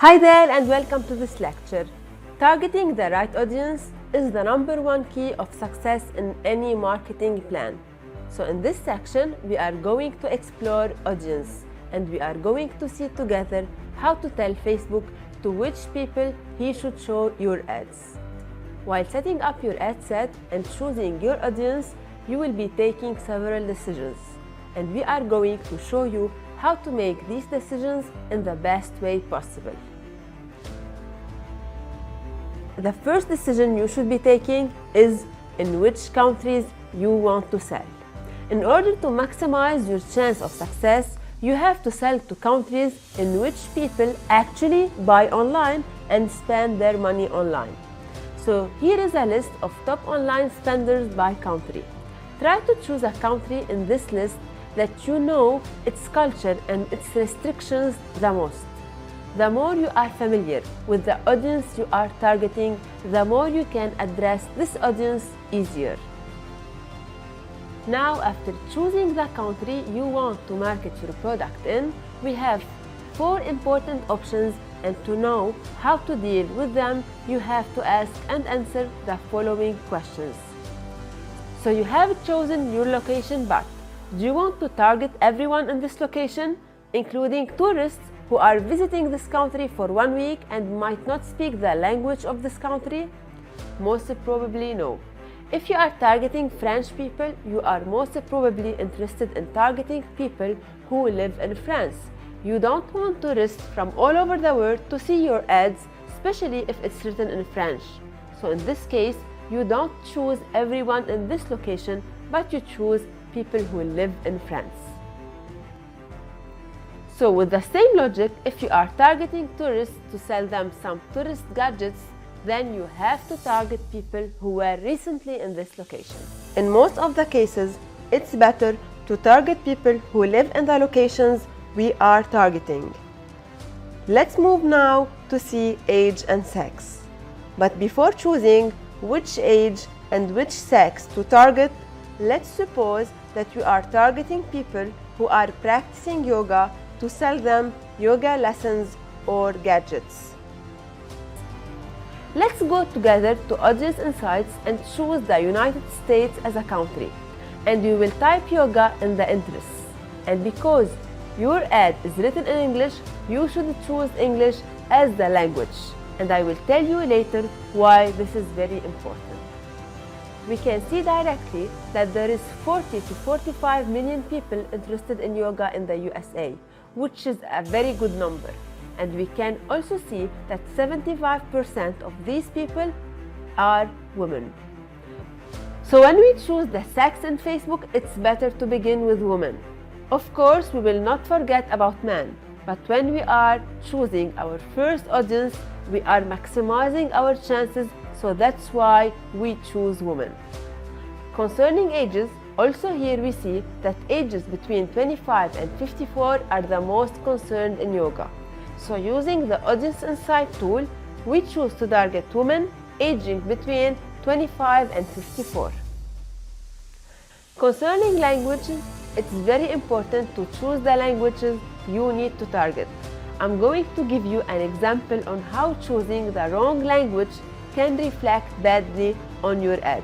Hi there and welcome to this lecture. Targeting the right audience is the #1 key of success in any marketing plan. So in this section, we are going to explore audience and we are going to see together how to tell Facebook to which people he should show your ads. While setting up your ad set and choosing your audience, you will be taking several decisions. And we are going to show you how to make these decisions in the best way possible. The first decision you should be taking is in which countries you want to sell. In order to maximize your chance of success, you have to sell to countries in which people actually buy online and spend their money online. So here is a list of top online spenders by country. Try to choose a country in this list that you know its culture and its restrictions the most. The more you are familiar with the audience you are targeting, the more you can address this audience easier. Now, after choosing the country you want to market your product in, we have 4 important options, and to know how to deal with them, you have to ask and answer the following questions. So you have chosen your location, but do you want to target everyone in this location, including tourists who are visiting this country for 1 week and might not speak the language of this country? Most probably no. If you are targeting French people, you are most probably interested in targeting people who live in France. You don't want tourists from all over the world to see your ads, especially if it's written in French. So in this case, you don't choose everyone in this location, but you choose people who live in France. So with the same logic, if you are targeting tourists to sell them some tourist gadgets, then you have to target people who were recently in this location. In most of the cases, it's better to target people who live in the locations we are targeting. Let's move now to see age and sex. But before choosing which age and which sex to target, let's suppose that you are targeting people who are practicing yoga to sell them yoga lessons or gadgets. Let's go together to Audience Insights and choose the United States as a country. And we will type yoga in the interests. And because your ad is written in English, you should choose English as the language. And I will tell you later why this is very important. We can see directly that there is 40 to 45 million people interested in yoga in the USA, which is a very good number. And we can also see that 75% of these people are women. So when we choose the sex in Facebook, it's better to begin with women. Of course, we will not forget about men, but when we are choosing our first audience, we are maximizing our chances, so that's why we choose women. Concerning ages, also here we see that ages between 25 and 54 are the most concerned in yoga. So using the Audience Insight tool, we choose to target women aging between 25 and 54. Concerning languages, it's very important to choose the languages you need to target. I'm going to give you an example on how choosing the wrong language can reflect badly on your ads.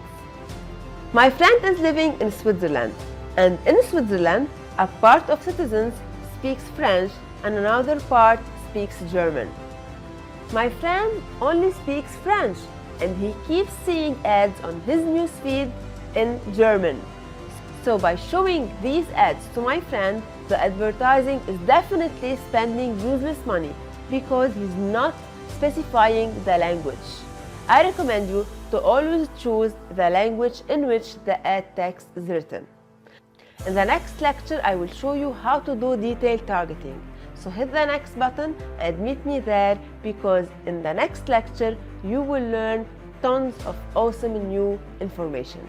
My friend is living in Switzerland, and in Switzerland, a part of citizens speaks French and another part speaks German. My friend only speaks French, and he keeps seeing ads on his newsfeed in German. So by showing these ads to my friend, the advertising is definitely spending useless money because he's not specifying the language. I recommend you to always choose the language in which the ad text is written. In the next lecture, I will show you how to do detailed targeting. So hit the next button and meet me there, because in the next lecture, you will learn tons of awesome new information.